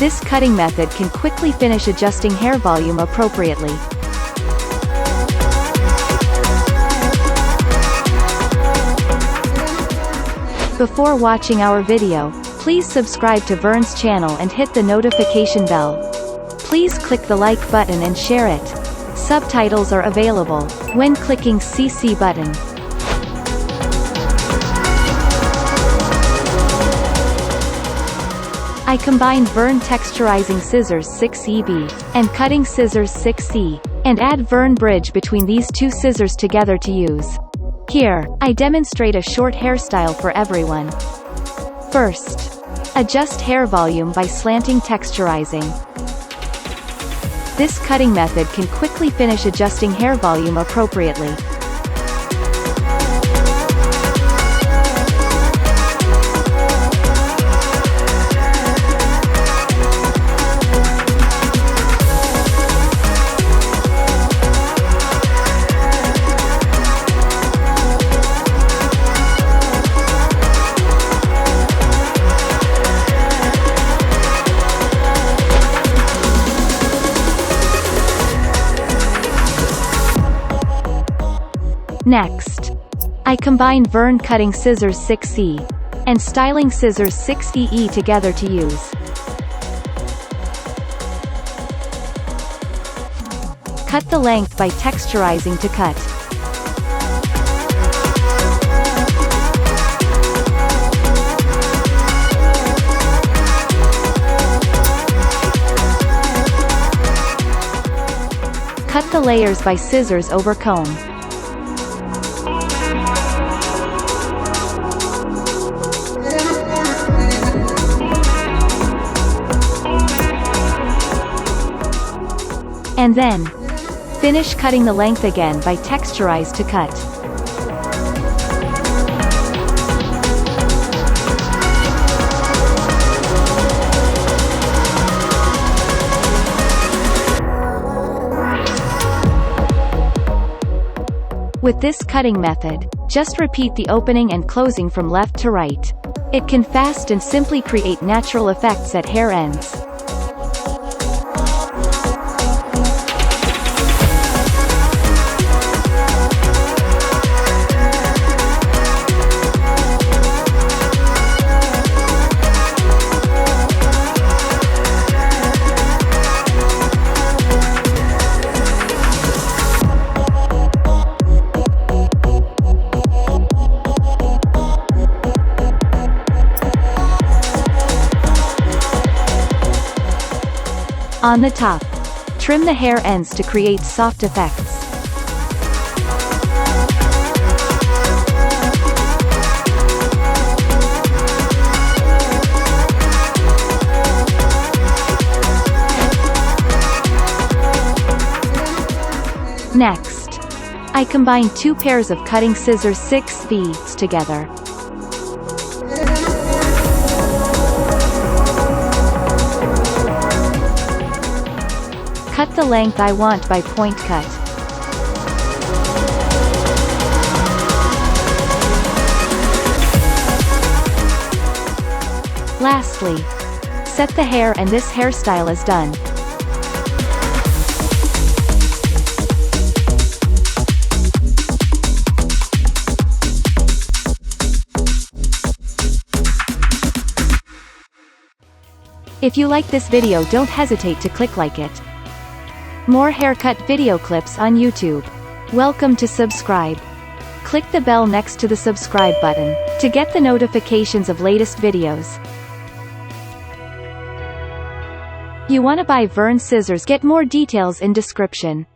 This cutting method can quickly finish adjusting hair volume appropriately. Before watching our video, please subscribe to Vern's channel and hit the notification bell. Please click the like button and share it. Subtitles are available when clicking CC button. I combined Vern Texturizing Scissors 6EB and Cutting Scissors 6E, and add Vern Bridge between these two scissors together to use. Here, I demonstrate a short hairstyle for everyone. First, adjust hair volume by slanting texturizing. This cutting method can quickly finish adjusting hair volume appropriately. Next, I combine Vern Cutting Scissors 6E and Styling Scissors 6EE together to use. Cut the length by texturizing to cut. Cut the layers by scissors over comb. And then, finish cutting the length again by texturize to cut. With this cutting method, just repeat the opening and closing from left to right. It can fast and simply create natural effects at hair ends. On the top, trim the hair ends to create soft effects. Next, I combine two pairs of Cutting Scissors 6Vs together. Cut the length I want by point cut. Lastly, set the hair and this hairstyle is done. If you like this video, don't hesitate to click like it. More haircut video clips on YouTube. Welcome to subscribe. Click the bell next to the subscribe button to get the notifications of latest videos. You wanna buy Vern scissors? Get more details in description.